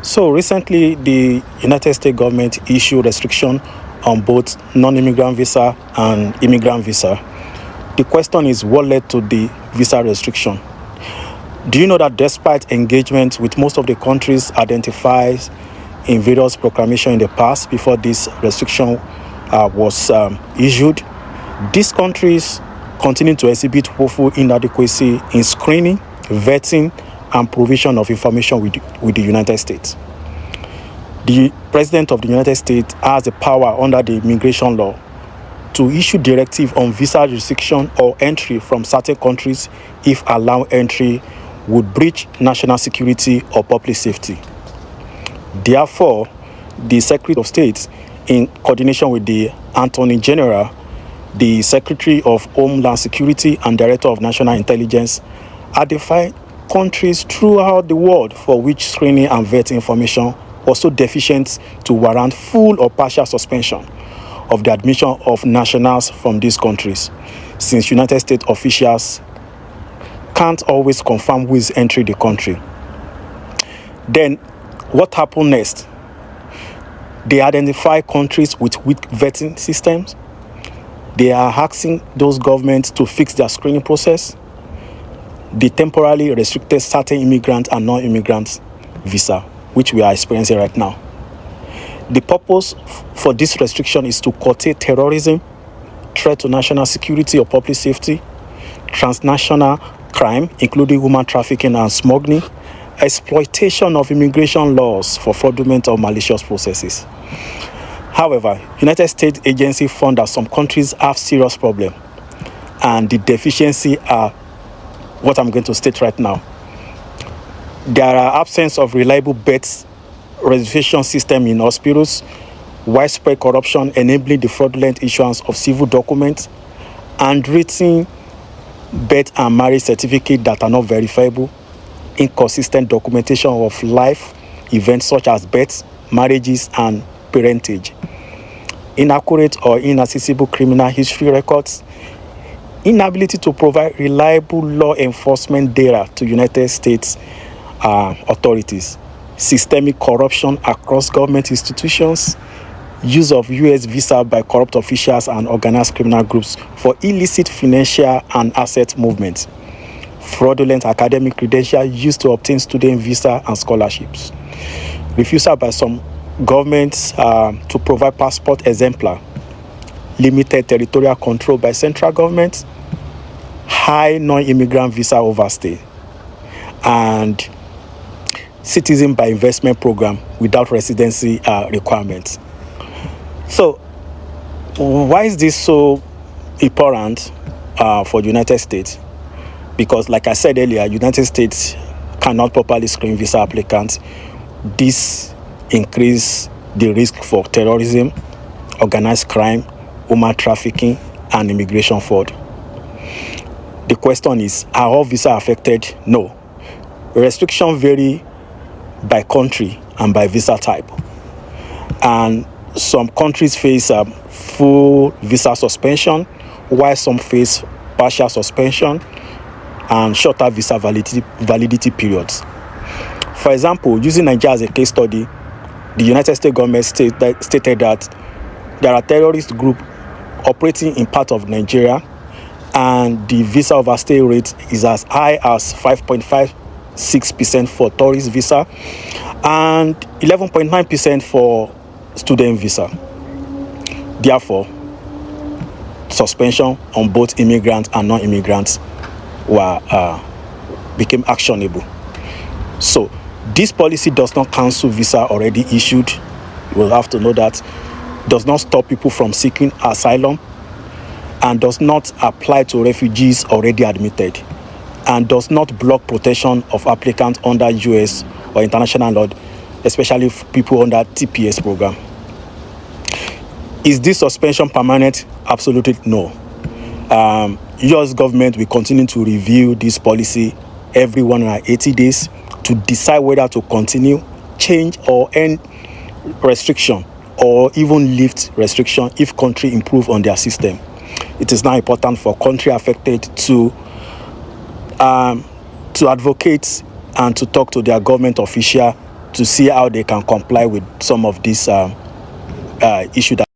So recently, the United States government issued restriction on both non-immigrant visa and immigrant visa. The question is, what led to the visa restriction? Do you know that despite engagement with most of the countries identified in various proclamations in the past before this restriction was issued, these countries continue to exhibit woeful inadequacy in screening, vetting, and provision of information with the United States. The President of the United States has the power under the immigration law to issue directive on visa restriction or entry from certain countries if allowed entry would breach national security or public safety. Therefore, the Secretary of State, in coordination with the Attorney General, the Secretary of Homeland Security, and Director of National Intelligence, identified countries throughout the world for which screening and vetting information was so deficient to warrant full or partial suspension of the admission of nationals from these countries, since United States officials can't always confirm who is entering the country. Then, what happened next? They identify countries with weak vetting systems. They are asking those governments to fix their screening process. They temporarily restricted certain immigrant and non-immigrant visa, which we are experiencing right now. The purpose for this restriction is to curtail terrorism, threat to national security or public safety, transnational crime, including human trafficking and smuggling, exploitation of immigration laws for fraudulent or malicious processes. However, United States agencies found that some countries have serious problems, and the deficiency are what I'm going to state right now. There are absence of reliable birth registration system in hospitals, widespread corruption enabling the fraudulent issuance of civil documents, handwritten birth and marriage certificates that are not verifiable, inconsistent documentation of life events such as births, marriages, and parentage, inaccurate or inaccessible criminal history records, inability to provide reliable law enforcement data to United States authorities, systemic corruption across government institutions, use of U.S. visa by corrupt officials and organized criminal groups for illicit financial and asset movement, fraudulent academic credentials used to obtain student visa and scholarships, refusal by some governments to provide passport exemplar, limited territorial control by central government, high non-immigrant visa overstay, and citizen by investment program without residency requirements. So, why is this so important for the United States? Because, like I said earlier, United States cannot properly screen visa applicants. This increases the risk for terrorism, organized crime, human trafficking, and immigration fraud. The question is, are all visa affected? No. Restrictions vary by country and by visa type. And some countries face full visa suspension, while some face partial suspension and shorter visa validity periods. For example, using Nigeria as a case study, the United States government stated that there are terrorist groups operating in part of Nigeria, and the visa overstay rate is as high as 5.56% for tourist visa and 11.9% for student visa. Therefore, suspension on both immigrants and non-immigrants became actionable. So, this policy does not cancel visa already issued. You will have to know that. Does not stop people from seeking asylum, and does not apply to refugees already admitted, and does not block protection of applicants under US or international law, especially people under TPS program. Is this suspension permanent? Absolutely no. US government will continue to review this policy every 180 days to decide whether to continue, change, or end restriction, or even lift restriction if country improve on their system. It is now important for country affected to advocate and to talk to their government official to see how they can comply with some of these issues.